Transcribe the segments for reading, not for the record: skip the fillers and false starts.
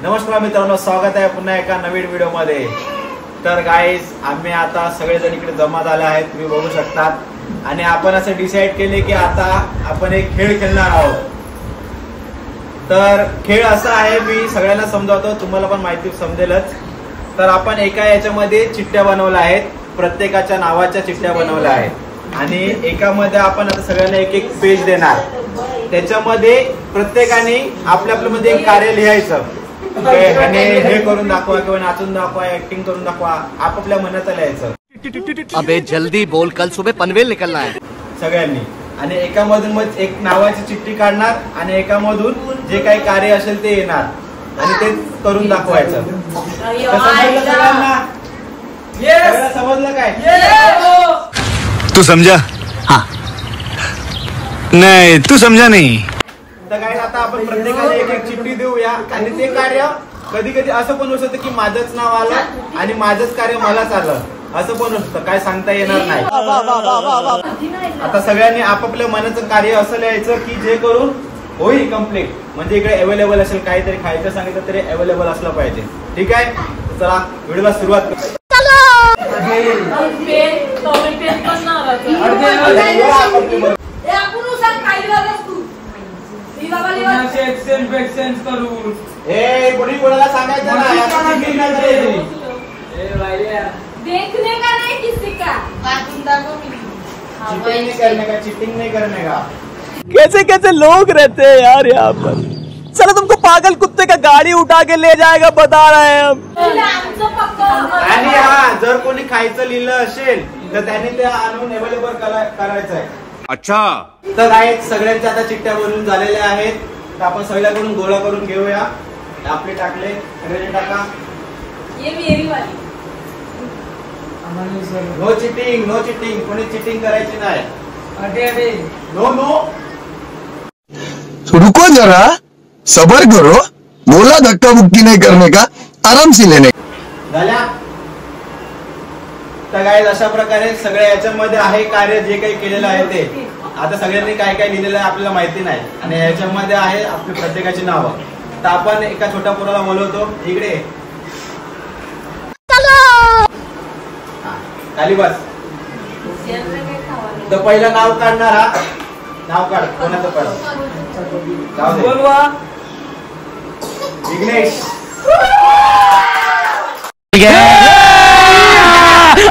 नमस्कार मित्रांनो, स्वागत आहे पुन्हा एका नवीन व्हिडिओ मध्ये। तर गाईज, आम्ही आता सगळेजण इकडे जमा झाले आहेत, तुम्ही बघू शकतात। आणि आपण असं डिसाइड केले की आता आपण एक खेळ खेळणार आहोत। तर खेळ असा आहे, मी सगळ्यांना समजावतो, तुम्हाला पण माहिती समजेलच। तर आपण एका याच्यामध्ये चिठ्ठ्या बनवल्या आहेत, प्रत्येकाच्या नावाच्या चिठ्ठ्या बनवल्या आहेत आणि एकामध्ये आपण आता सगळ्यांना एक एक पेज देणार। त्याच्यामध्ये प्रत्येकाने आपल्या मध्ये एक कार्य लिहायचं, हे करून दाखवा किंवा नाचून दाखवा, ऍक्टिंग करून दाखवा, आपापल्या मनाचं लिहायचं। अबे जल्दी बोल, कल सुबह पनवेल निकलना है सगळ्यांनी। आणि एकामधून मग एक नावाची चिठ्ठी काढणार आणि एकामधून जे काही कार्य असेल ते येणार आणि ते करून दाखवायचं। समजलं काय? तू समझा? हाँ नहीं, तू समझा नहीं। तर काय, आता आपण प्रत्येकाने एक एक चिठ्ठी देऊया आणि ते कार्य कधी कधी असं पण होऊ शकतं की माझंच नाव आलं आणि माझंच कार्य मलाच आलं, असं पण होतं, काय सांगता येणार नाही। आता सगळ्यांनी आपापल्या मनाचं कार्य असं लिहायचं की जे करून होईल कम्प्लीट, म्हणजे इकडे अवेलेबल असेल, काहीतरी खायचं सांगितलं तरी अवेलेबल असलं पाहिजे। ठीक आहे, चला व्हिडिओला सुरुवात करू। कोणी कोणाला सांगायचं देखने का नहीं, किसी का चीटिंग नहीं करने का। कैसे कैसे लोग रहते हैं यार यहाँ पर। चलो तुमको पागल कुत्ते का गाड़ी उठा के ले जाएगा, बता रहे हैं हम। आणि हा, जर कोणी खायचं लिहिलं असेल तर त्याने ते आणून अवेलेबल करायचं आहे। अच्छा, तर आहेत सगळ्यांच्या आता चिठ्ठ्या बनवून झालेल्या आहेत, तर आपण सगळ्याकडून गोळा करून घेऊया। आपले टाकले, सगळे टाका। ये मेरी वाली। नो चिटिंग, नो चिटिंग, कोणी चिटिंग करायची नाही। अरे नो नो। रुको जरा, सबर करो, बोला धक्का मुक्की नहीं करने का, आराम से लेने। झाल्या? तर काय, अशा प्रकारे सगळ्या याच्यामध्ये आहे कार्य जे काही केलेलं आहे ते। आता सगळ्यांनी काय काय लिहिलेलं आहे आपल्याला माहिती नाही आणि याच्यामध्ये आहे आपली प्रत्येकाची नावं। तर आपण एका छोट्या पोराला बोलवतो, इकडे खाली बस। तर पहिलं नाव काढणारा, नाव काढ, कोणाचं काढ? बोलवा। विघ्नेश।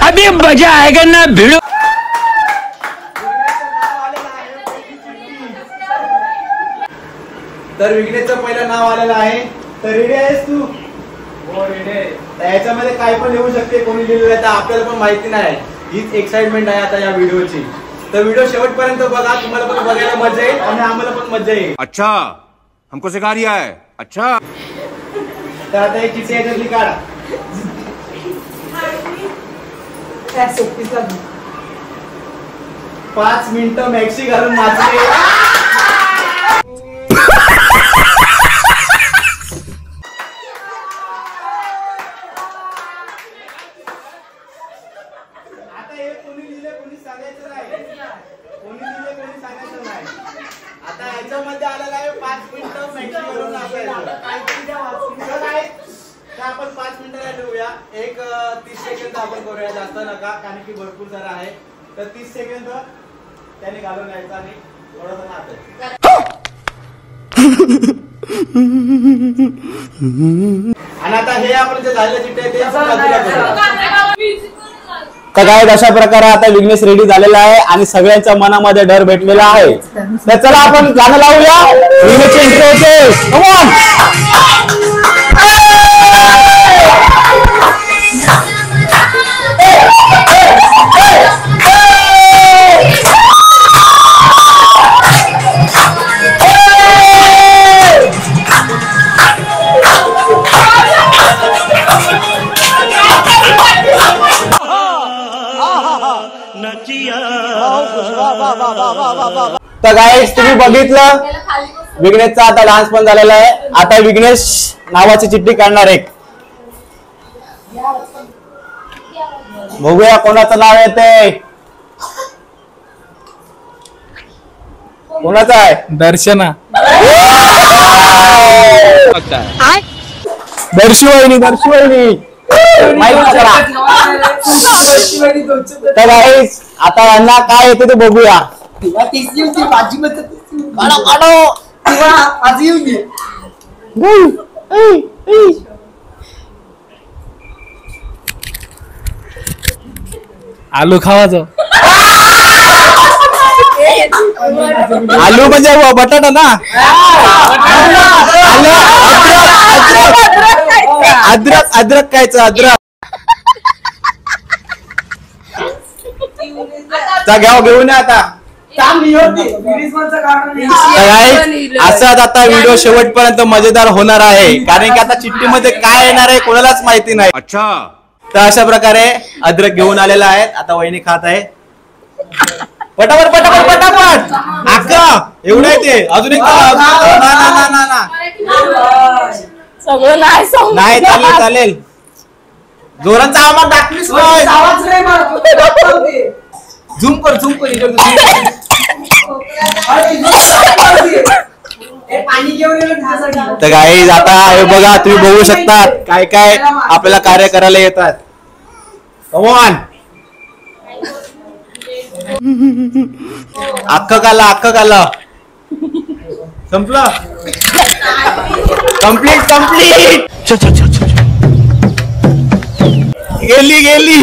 अभी मजा आएगा ना भिड़ो। तर विघ्नेशचं पहिलं नाव आलेलं आहे। तर रेडी आहेस तू? हो रेडी। याच्यामध्ये काय पण लिहू शकते, कोणी लिहिलेलं आहे तर आपल्याला पण माहिती नाही, हीच एक्साइटमेंट आहे आता या व्हिडिओची। तर व्हिडिओ शेवटपर्यंत बघा, तुम्हाला पण बघायला मजा येईल आणि आम्हाला पण मजा येईल। अच्छा, हमको सिखा रिया है। अच्छा, तर आता एक चिठ्ठी याच्यातली काढा। 5 मिनिटं मॅक्सी घालून नाचले। आता हे कोणी लिहिले कोणी सांगायचं नाही, कोणी लिहिले कोणी सांगायचं नाही। आता याच्यामध्ये आलेला आहे 5 मिनिटं मॅक्सी घालून नाचायचं। तर आपण 5 मिनिटाला ठेवूया, एक 30 सेकंद आपण करूया, जास्त नका, कारण की भरपूर सारा आहे। तर 30 सेकंद त्याने घालून यायचं आणि थोडंसं नाचायचं। आणि आता हे आपण जे झालेलं चिठ्ठ्या ते आपण बाजूला करूया। तर काय, अशा प्रकारे आता विघ्नेश रेडी झालेला आहे आणि सगळ्यांच्या मनामध्ये डर भेटलेला आहे। तर चला आपण गाणं लावूया, विघ्नेशचे इंट्रो होते। Come on. तर गाईस, तुम्ही बघितलं विघ्नेशचा आता डान्स पण झालेला आहे। आता विघ्नेश नावाची चिठ्ठी काढणार एक, बघूया कोणाचं नाव येते। कोणाचा आहे? दर्शना। दर्शी वहिनी तर गाईस आता यांना काय येते ते बघूया. आलू खावायचं. आलू म्हणजे बटाटा ना. अद्रक खायचं अद्रक. घेऊन या आता. असंच आता व्हिडिओ शेवटपर्यंत मजेदार होणार आहे कारण की आता चिठ्ठीमध्ये काय येणार आहे कोणालाच माहिती नाही. अच्छा. तर अशा प्रकारे अद्रक घेऊन आलेला आहे. आता वहिनी खात आहे. पटापट पटापट पटापट. अक्का एवढं आहे ते. अजून एक सगळं नाही चालेल चालेल. जोरांचा आवाज टाकलीस. झूम कर तर गाईज आता हे बघा तुम्ही बघू शकता काय काय आपल्याला कार्य करायला येतात. कमॉन. अख्खं काला संपलं. कंप्लीट गेली.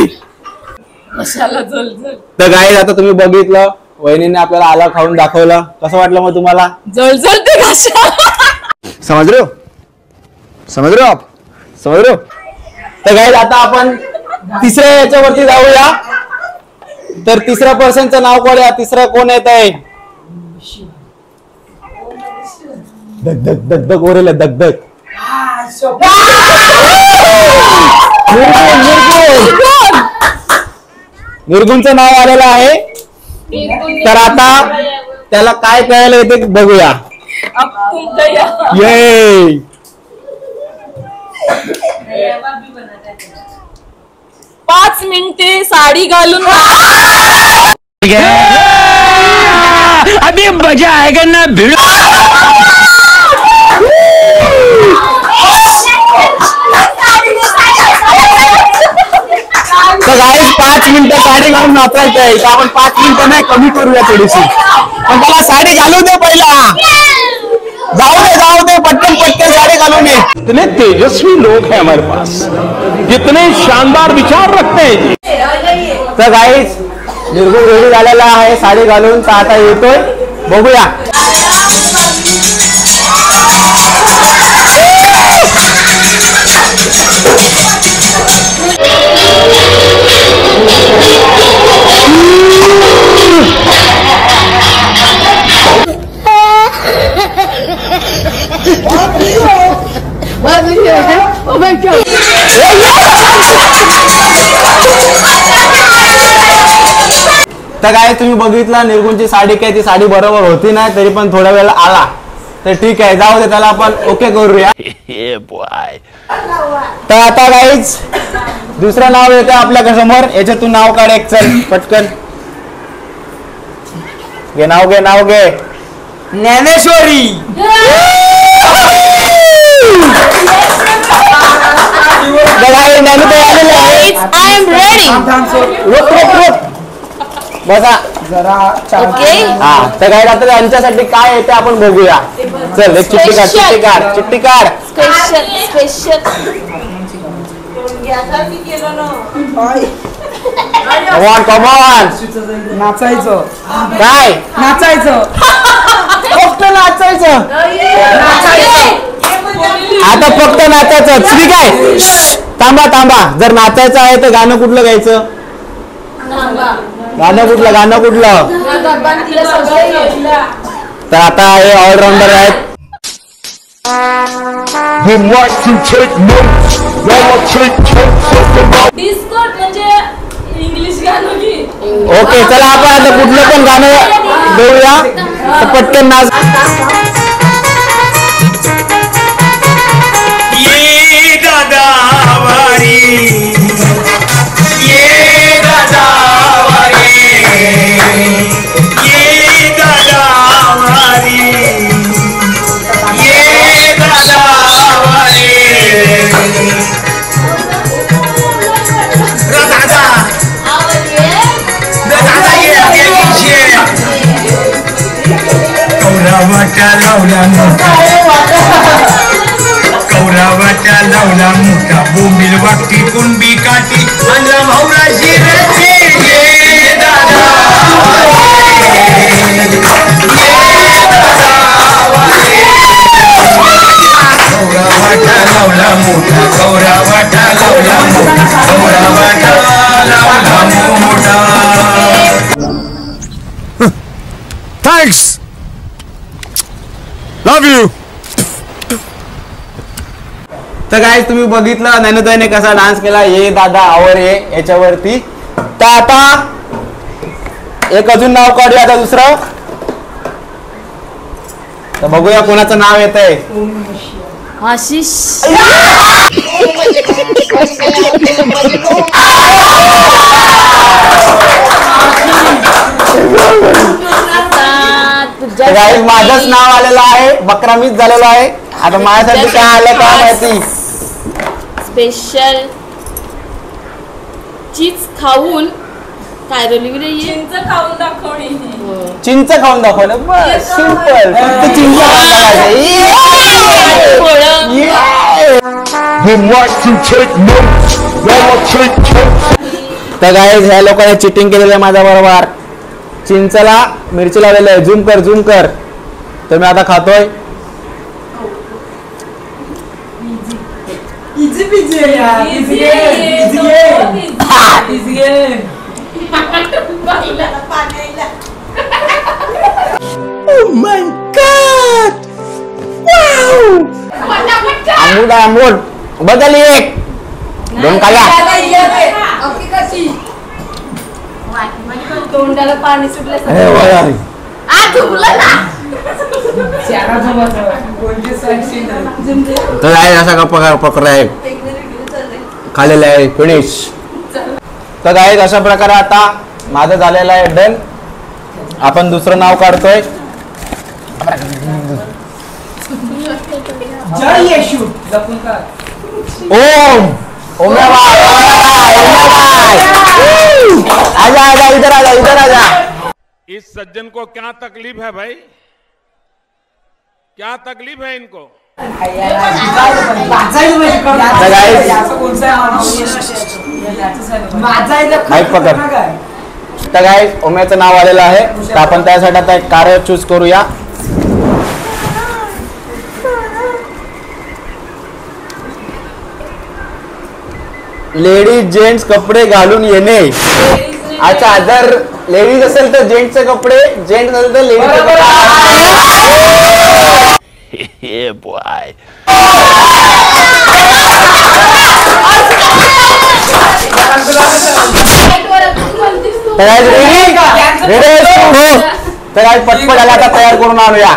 तर गाईज आता तुम्ही बघितलं वहिनीने आपल्याला आला खाऊन दाखवलं. कसं वाटलं मग तुम्हाला? जळजळते कशा. समझ रहे हो आप. तर गाईज आता आपण तिसऱ्या याच्यावरती जाऊया. तर तिसऱ्या पर्सनचं नाव कोण? तिसरं कोण येत आहे? धग ओरेल धग. निर्गुणचं नाव आलेलं आहे. तर आता त्याला काय कळायला येते बघूया. ये 5 मिनिटे साडी घालून अभी मजा आएगा ना भिड़. तर गाईज 5 मिनिटं साडी घालून नाचायचं आहे. तर आपण 5 मिनिटं नाही कमी करूया थोडीशी. पण त्याला साडी घालू दे पहिला. जाऊ दे पटकन साडी घालून ये. इतने तेजस्वी लोग हैं हमारे पास, कितने शानदार विचार रखते हैं. तर गाईज निर्गुण रेडी झालेला आहे साडी घालून. तर आता येतोय बघूया. तर काय तुम्ही बघितलं निर्गुणची साडी काय ती साडी बरोबर होती नाही तरी पण थोड्या वेळेला आला. तर ठीक आहे जाऊ दे त्याला आपण ओके करूया. तर आता गाईज दुसरं नाव येतं आपल्या समोर. याच्यातून नाव काढ एक. चल पटकन घे नाव घे. ज्ञानेश्वरी. बसा हा. तर काय आता त्यांच्यासाठी काय येते आपण बघूया. चल एक चिठ्ठी काढ. कमॉन नाचायचं. काय नाचायचं. फक्त नाचायचं. आता फक्त नाचायचं. ठीक आहे थांबा. जर नाचायचं आहे तर गाणं कुठलं गायचं? गाणं कुठलं? तर आता हे ऑलराऊंडर आहेत. डिस्कोट म्हणजे इंग्लिश गाणं की. ओके चला आपण आता कुठलं पण गाणं घेऊया. तर पटकन नाच. लावला मोठा कौरावाच्या लावला मोठा बोंबील वाटी कुंबी काठी आणला भाऊराशी रची ये दादा कौरावाटा लावला मोठा कौरावाटा लावला मोठा कौरावाटा लावला मोठा. Thanks, love you. तर काय तुम्ही बघितलं नैनताईने कसा डान्स केला ये दादा आवर ये याच्यावरती. तर आता एक अजून नाव काढूया आता दुसरं. तर बघूया कोणाचं नाव येत आहे. आशिष. गाईज माझंच नाव आलेलं आहे. बकरा मीच झालेलो आहे. आता माझ्यासाठी काय आलं काय माहिती. स्पेशल चीज खाऊन काय रली चिंच खाऊन दाखवणे. चिंच खाऊन दाखवलं बस सिंपल. फक्त चिंच खाऊन तर गाईज ह्या लोकांनी चिटिंग केलेलं आहे माझ्या बरोबर. चिंचला मिरची लावलेलं आहे. झूम कर झूम कर. तर मी आता खातोय. इजी पिजी आहे यार. इजी आहे. Oh my God! Wow! आंबूड आंबूड बदल एक दोन काला. तोंडाला पाणी सुटलं. तर आहे असा का प्रकार आहे खाल्लेला आहे. फिनिश. तर आहे अशा प्रकारे आता माझं झालेलं आहे डन. आपण दुसरं नाव काढतोय. जय येशू. जपून का. ओम ओम्याबाई. आजा आजा इधर आजा इधर आजा. इस सज्जन को क्या तकलीफ है भाई, क्या तकलीफ है इनको. माईक पकड. तर गाईज ओम्याचं नाव आलेलं आहे. तर आपण त्यासाठी आता एक कार्य चूज करूया. लेडीज जेंट्स कपडे घालून येणे. अच्छा जर लेडीज असेल तर जेंट्सचे कपडे, जेंट्स असेल तर लेडीजचे कपडे. तर आज पटपट आला आता तयार करून आणूया.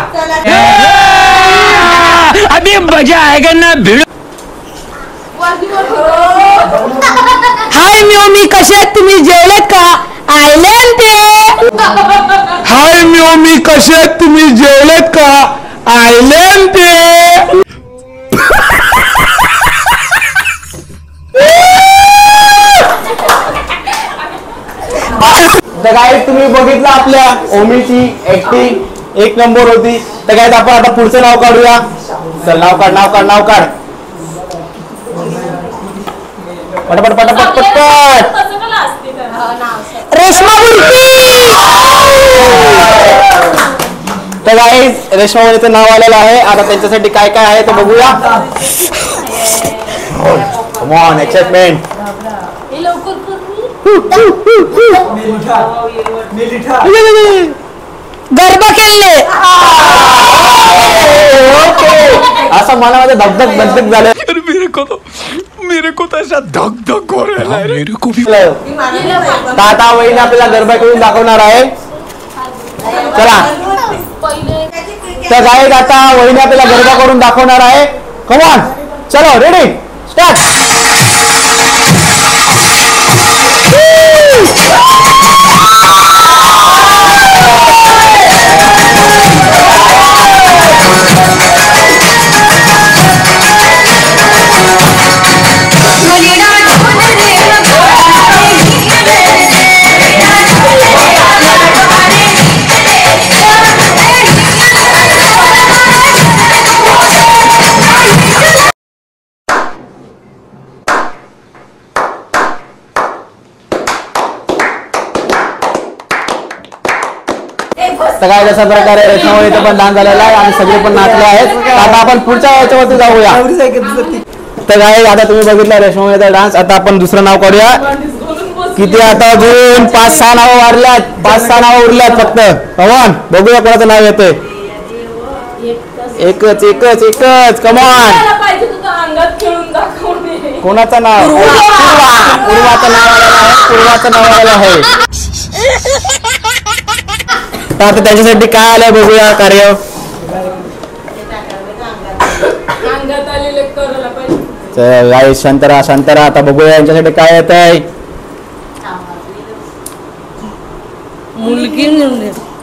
अभी मजा आएगा ना भिड़. हाय म्योमी कसे आहेत तुम्ही जेवलेत का. आयलंड ते. हाय म्योमी कसे आहेत तुम्ही जेवलेत का. आयलंड ते. तर काय तुम्ही बघितलं आपल्या ओमीची ऍक्टिंग एक नंबर होती. तर काय आपण आता पुढचं नाव काढूया. चल नाव काढ नाव काढ नाव काढ पटपट पटपट पटपट. रेशमा बुलकी. तर गाईज रेशमा मुलीचं नाव आलेलं आहे. आता त्यांच्यासाठी काय काय आहे ते बघूया. Come on excitement. गरबा खेळले. असं मनामध्ये धगधग धगधग झालं. मेरे को तो ऐसा धक धक हो रहा है. मेरे को भी. आता वहिनी आपल्याला गरबा खेळून दाखवणार आहे. चला तर गाईज आता वहिनी आपल्याला गरबा करून दाखवणार आहे. कम ऑन चलो रेडी स्टार्ट. तर काय जशा प्रकारे रेशमावर इथे पण डान्स झालेला आहे आणि सगळे पण नाचले आहेत. आता आपण पुढच्या याच्यावरती जाऊया. तर काय आता तुम्ही बघितलं रेशमाचा डान्स. आता आपण दुसरं नाव काढूया. किती आता अजून 5-6 नावं वाढल्यात. 5-6 नावं उरल्यात फक्त. कमॉन बघूया कोणाचं नाव येतंय. एकच कमॉन. कोणाचं नाव? पूर्वाचं नाव आलेलं आहे. पूर्वाचं नाव आलेलं आहे. तर आता त्यांच्यासाठी काय आलंय बघूया कार्य. शांतरा आता बघूया यांच्यासाठी काय येत आहे.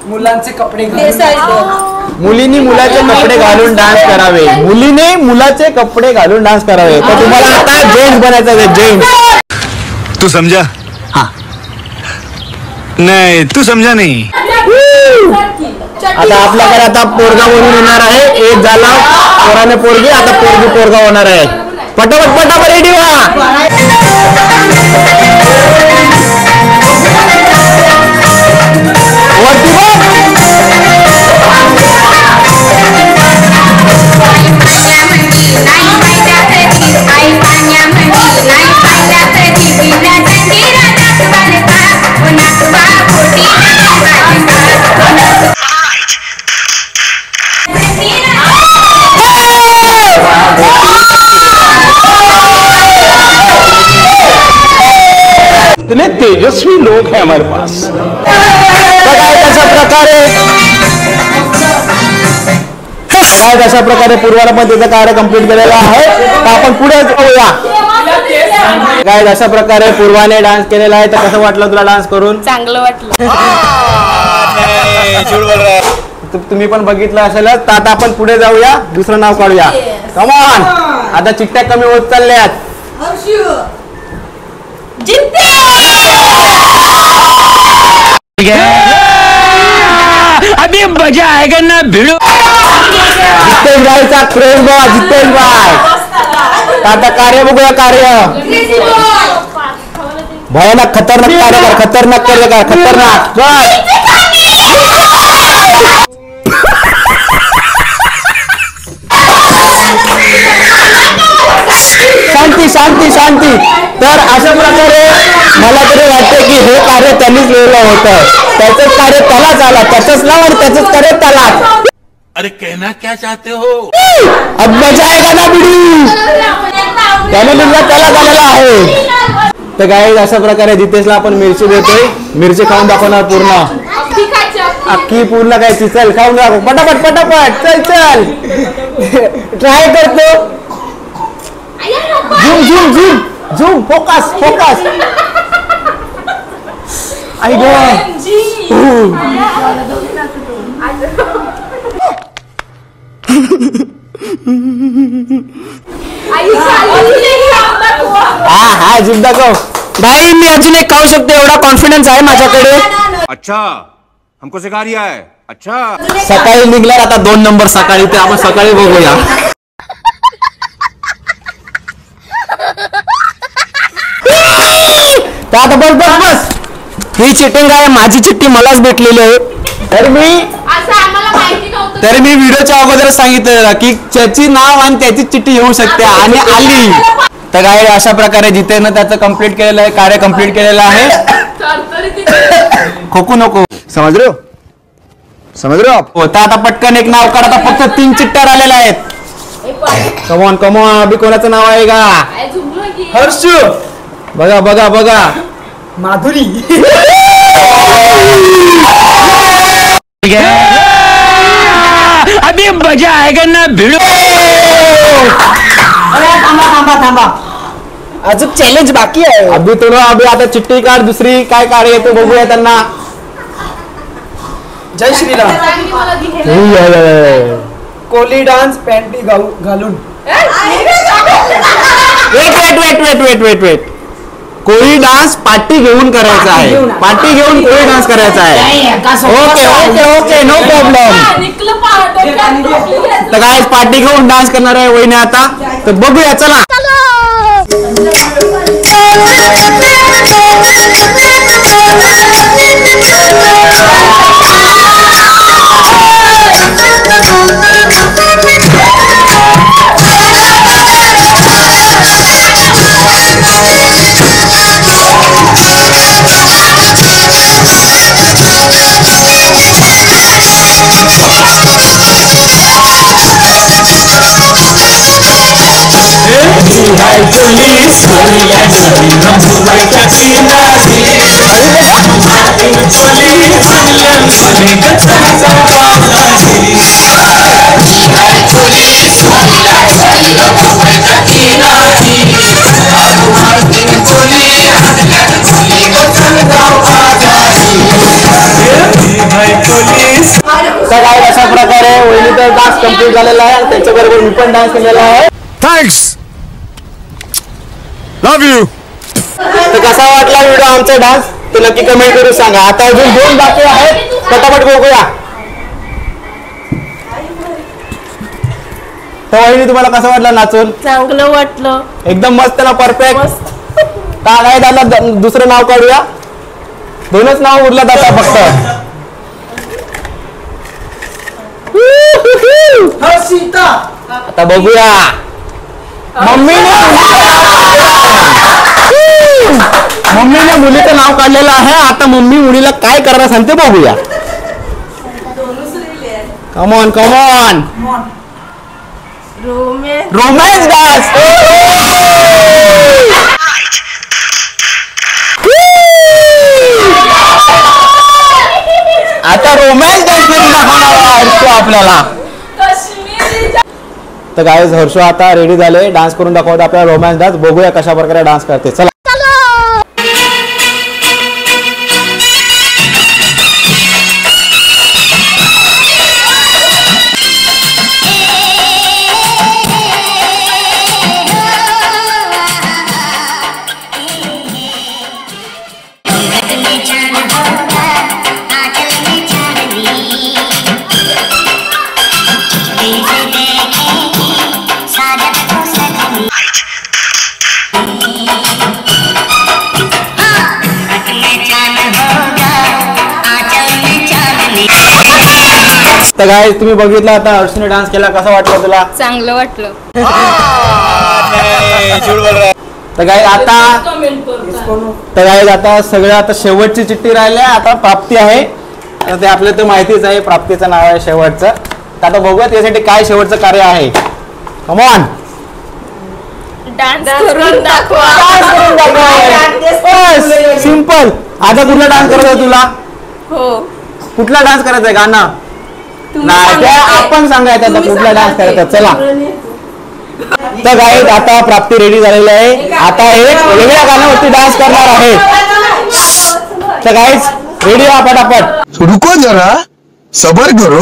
मुलांचे कपडे मुलींनी मुलाचे कपडे घालून डान्स करावे. मुलीने मुलाचे कपडे घालून डान्स करावे. तर तुम्हाला आता जेंट्स बनायचं आहे. जेंट्स. तू समझा? हाँ नहीं तू समझा नहीं. आता आपल्याकडे आता पोरगा म्हणून येणार आहे. एक झाला पोराने पोरगी. आता पोरगी पोरगा होणार आहे. पटापट रेडी व्हा. इतने तेजस्वी लोग हैं हमारे पास. अशा प्रकारे पूर्वाला पण त्याचं कार्य कंप्लीट केलेलं आहे. तर आपण पुढे जाऊया. काय अशा प्रकारे पूर्वाने डान्स केलेला आहे. तर कसं वाटलं तुला डान्स करून? चांगलं वाटलं. तुम्ही पण बघितलं असेलच. तर आता आपण पुढे जाऊया. दुसरं नाव काढूया. कमॉन. आता चिठ्ठ्या कमी होत चालल्यात. अभी मजा आएगा ना भिड़ो. जितेश भाईचा क्रेज बघा. जितेश भाई. आता कार्य बघूया. कार्य भयानक खतरनाक कार्य कर. खतरनाक कार्य कर. खतरनाक. शांती. तर अशा प्रकारे मला तरी वाटते की हे कार्य त्यांनीच लिहिलं होतं. त्याचंच कार्य त्यालाच आला. त्याचंच नाव आणि त्याचंच कार्य त्याला. अरे कहना क्या चाहते हो? अब मजा आएगा ना बिडी. त्याने लिहिलं त्याला झालेला आहे. तर काय अशा प्रकारे जितेशला आपण मिरची देतोय. मिरची खाऊन दाखवणार पूर्ण. अख्खी पूर्ण काय ती. चल खाऊन दाखव. पटापट. चल ट्राय करतो. Zoom focus. आई गो. हा जीभ दाखव. भाई मी अजून एक खाऊ शकतो एवढा कॉन्फिडन्स आहे माझ्याकडे. अच्छा हमको सिखा रिया है. अच्छा सकाळी निघणार आता 2 नंबर सकाळी. ते आपण सकाळी बघूया. तर आता बस. ही चिटिंग आहे. माझी चिठ्ठी मलाच भेटलेली आहे. तर मी व्हिडिओच्या अगोदर सांगितलं की त्याची नाव आणि त्याची चिठ्ठी येऊ शकते आणि आली. तर काय अशा प्रकारे जितेनं त्याचं कंप्लीट केलेलं आहे. कार्य कंप्लीट केलेलं आहे. खोकू नको. समज रे हो. तर आता पटकन एक नाव काढ. आता फक्त 3 चिठ्ठ्या आलेल्या आहेत. कमॉन. अभि कोणाचं नाव आहे का? हर्ष. बघा. माधुरी. अभी मजा आएगा ना भिड़ो. थांबा. अजून चॅलेंज बाकी आहे. अभि आता चिठ्ठी काढ. दुसरी काय कार्य येतो बघूया त्यांना. जय श्रीराम. कोली डान्स पॅन्टी घालून. वेट. कोळी डान्स पार्टी घेऊन करायचा आहे. पार्टी घेऊन कोळी डान्स करायचा आहे. Okay no problem. तर काय पार्टी घेऊन डान्स करणार आहे वहिनी आता. तर बघूया चला. हाय चोली सोनिया चोली रंगूबाईच्या किनारी मातीन चोली आणलं सोने गच्चाचा पावलाही हाय चोली सोनिया चोली रंगूबाईच्या किनारी मातीन चोली आणलं सोने गच्चाचा पावलाही हाय चोली. तर काय अशा प्रकारे वहिनीचा डान्स कम्प्लीट झालेला आहे आणि त्याच्याबरोबर मी पण डान्स केलेला आहे. Thanks, love you. तर कसा वाटला व्हिडिओ आमचा डान्स ते नक्की कमेंट करून सांगा. आता अजून 2 बाकी आहेत, पटापट बघूया. तर वहिनी तुम्हाला कसं वाटलं नाचून? चांगलं वाटलं. एकदम मस्त ना, परफेक्ट. काय झालं, दुसरं नाव काढूया. 2च नाव उरलं आता फक्त. हर्षिता. आता बघूया मम्मीने मुलीचं नाव काढलेलं आहे. आता मम्मी मुलीला काय करायला सांगते बघूया. Come on come on, romance dance. आता रोमॅन्स डान्स करून दाखवणार आहे आपल्याला. तर गाईज हर्षो आता रेडी झाले, डान्स करून दाखवतो आपल्याला रोमॅन्स डान्स. बघूया कशा प्रकारे डान्स करते. चला. तर गाईज तुम्ही बघितलं आता हर्षने डान्स केला, कसा वाटला तुला? चांगलं वाटलं. तर गाईज आता सगळं आता शेवटची चिठ्ठी राहिली. आता प्राप्ती आहे, ते आपल्याला तर माहितीच आहे, प्राप्तीचं नाव आहे शेवटचं. तर आता बघूया त्यासाठी काय शेवटचं कार्य आहे. कमॉन, डान्स करून दाखवा. सिंपल. आता कुठला डान्स करायचा तुला? हो, कुठला डान्स करायचा आहे? गाणं नाही, आपण सांगायचं आता कुठला डान्स करायचा. चला. तर गाईज आता प्राप्ती रेडी झालेली आहे. आता एक वेगळ्या गाण्यावरती डान्स करणार आहे. तर गाईज रेडी व्हा पटापट. रुको जरा, सबर करो,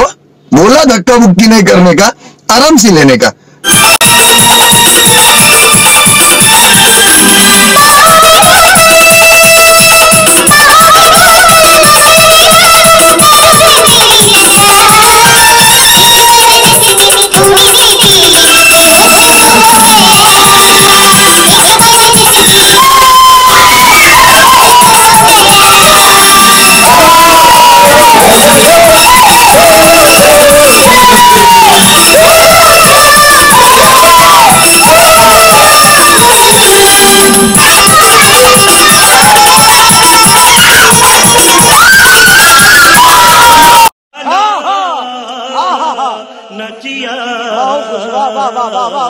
बोला धक्का मुक्की नहीं करने का, आराम से लेने का.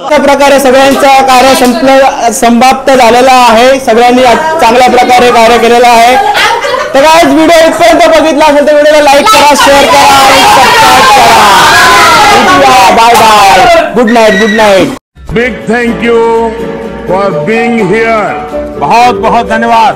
अशा प्रकारे सगळ्यांचं कार्य समाप्त झालेलं आहे. सगळ्यांनी चांगल्या प्रकारे कार्य केलेलं आहे. तर गाईज व्हिडिओ इथपर्यंत बघितला असेल तर व्हिडिओला लाईक करा, शेअर करा आणि सबस्क्राईब करा. Bye bye, good night, good night. Big thank you for being here. बहुत बहुत धन्यवाद.